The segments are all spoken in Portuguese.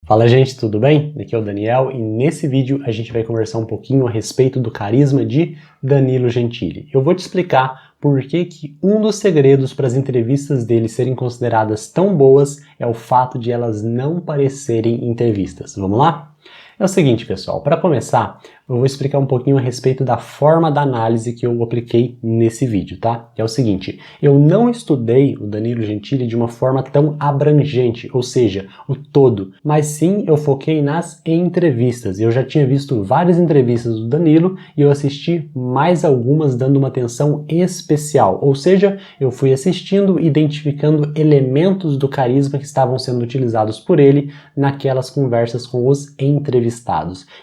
Fala gente, tudo bem? Aqui é o Daniel e nesse vídeo a gente vai conversar um pouquinho a respeito do carisma de Danilo Gentili. Eu vou te explicar por que um dos segredos para as entrevistas dele serem consideradas tão boas é o fato de elas não parecerem entrevistas. Vamos lá? É o seguinte, pessoal, para começar, eu vou explicar um pouquinho a respeito da forma da análise que eu apliquei nesse vídeo, tá? É o seguinte, eu não estudei o Danilo Gentili de uma forma tão abrangente, ou seja, o todo, mas sim eu foquei nas entrevistas. Eu já tinha visto várias entrevistas do Danilo e eu assisti mais algumas dando uma atenção especial, ou seja, eu fui assistindo, identificando elementos do carisma que estavam sendo utilizados por ele naquelas conversas com os entrevistados.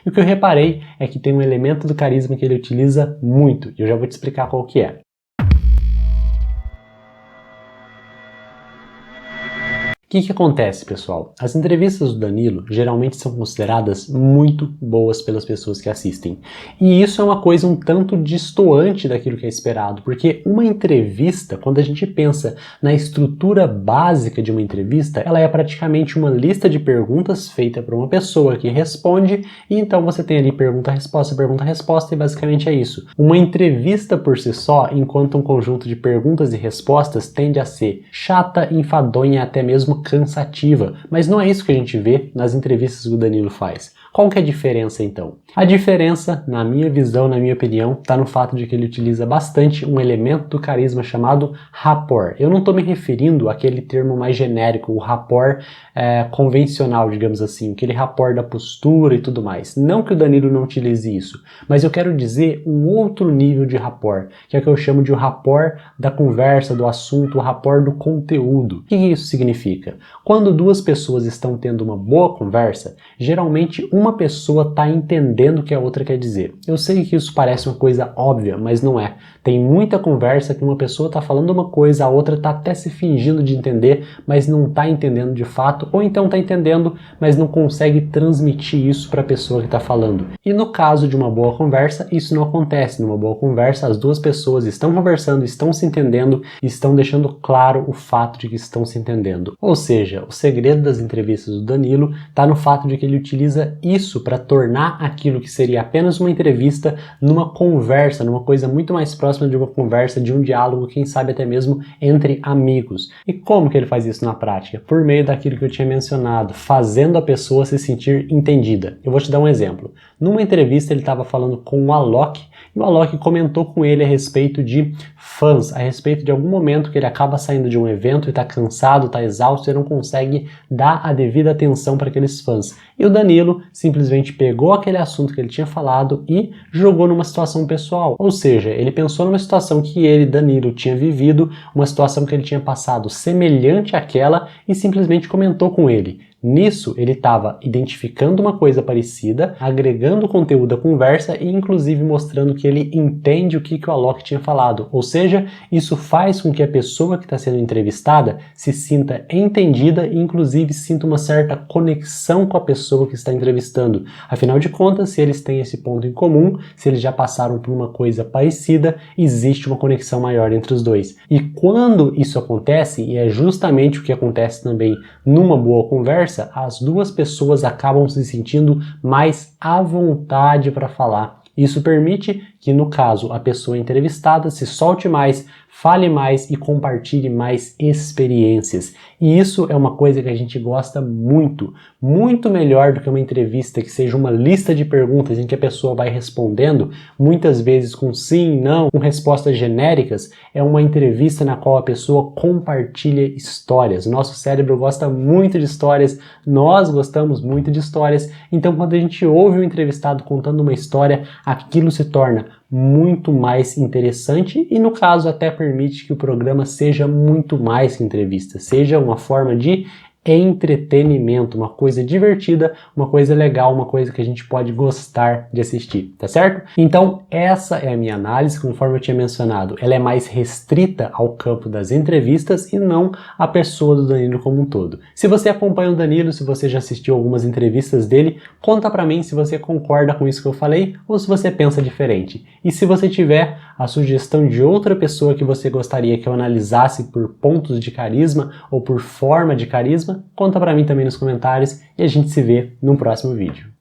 E o que eu reparei é que tem um elemento do carisma que ele utiliza muito, e eu já vou te explicar qual que é. O que acontece, pessoal? As entrevistas do Danilo geralmente são consideradas muito boas pelas pessoas que assistem. E isso é uma coisa um tanto distoante daquilo que é esperado, porque uma entrevista, quando a gente pensa na estrutura básica de uma entrevista, ela é praticamente uma lista de perguntas feita por uma pessoa que responde, e então você tem ali pergunta-resposta, e basicamente é isso. Uma entrevista por si só, enquanto um conjunto de perguntas e respostas, tende a ser chata, enfadonha e até mesmo cansativa, mas não é isso que a gente vê nas entrevistas que o Danilo faz. Qual que é a diferença então? A diferença, na minha visão, na minha opinião, está no fato de que ele utiliza bastante um elemento do carisma chamado rapport. Eu não estou me referindo àquele termo mais genérico, o rapport convencional, digamos assim, aquele rapport da postura e tudo mais. Não que o Danilo não utilize isso, mas eu quero dizer um outro nível de rapport, que é o que eu chamo de o rapport da conversa, do assunto, o rapport do conteúdo. O que isso significa? Quando duas pessoas estão tendo uma boa conversa, geralmente uma pessoa está entendendo o que a outra quer dizer. Eu sei que isso parece uma coisa óbvia, mas não é. Tem muita conversa que uma pessoa está falando uma coisa, a outra está até se fingindo de entender, mas não está entendendo de fato, ou então está entendendo, mas não consegue transmitir isso para a pessoa que está falando. E no caso de uma boa conversa, isso não acontece. Numa boa conversa, as duas pessoas estão conversando, estão se entendendo, estão deixando claro o fato de que estão se entendendo. Ou seja, o segredo das entrevistas do Danilo está no fato de que ele utiliza isso para tornar aquilo que seria apenas uma entrevista numa conversa, numa coisa muito mais próxima de uma conversa, de um diálogo, quem sabe até mesmo entre amigos. E como que ele faz isso na prática? Por meio daquilo que eu tinha mencionado, fazendo a pessoa se sentir entendida. Eu vou te dar um exemplo. Numa entrevista ele estava falando com o Alok, e o Alok comentou com ele a respeito de fãs, a respeito de algum momento que ele acaba saindo de um evento e está cansado, está exausto e não consegue dar a devida atenção para aqueles fãs. E o Danilo simplesmente pegou aquele assunto que ele tinha falado e jogou numa situação pessoal. Ou seja, ele pensou numa situação que ele, Danilo, tinha vivido, uma situação que ele tinha passado semelhante àquela e simplesmente comentou com ele. Nisso, ele estava identificando uma coisa parecida, agregando conteúdo à conversa e inclusive mostrando que ele entende o que o Alok tinha falado. Ou seja, isso faz com que a pessoa que está sendo entrevistada se sinta entendida e inclusive sinta uma certa conexão com a pessoa que está entrevistando. Afinal de contas, se eles têm esse ponto em comum, se eles já passaram por uma coisa parecida, existe uma conexão maior entre os dois. E quando isso acontece, e é justamente o que acontece também numa boa conversa, as duas pessoas acabam se sentindo mais à vontade para falar. Isso permite que, no caso, a pessoa entrevistada se solte mais, fale mais e compartilhe mais experiências. E isso é uma coisa que a gente gosta muito, muito melhor do que uma entrevista que seja uma lista de perguntas em que a pessoa vai respondendo, muitas vezes com sim, não, com respostas genéricas. É uma entrevista na qual a pessoa compartilha histórias. Nosso cérebro gosta muito de histórias, nós gostamos muito de histórias, então quando a gente ouve um entrevistado contando uma história, aquilo se torna muito mais interessante e, no caso, até permite que o programa seja muito mais que entrevista, seja uma forma de entretenimento, uma coisa divertida, uma coisa legal, uma coisa que a gente pode gostar de assistir, tá certo? Então, essa é a minha análise, conforme eu tinha mencionado. Ela é mais restrita ao campo das entrevistas e não à pessoa do Danilo como um todo. Se você acompanha o Danilo, se você já assistiu algumas entrevistas dele, conta pra mim se você concorda com isso que eu falei ou se você pensa diferente. E se você tiver a sugestão de outra pessoa que você gostaria que eu analisasse por pontos de carisma ou por forma de carisma, conta pra mim também nos comentários e a gente se vê no próximo vídeo.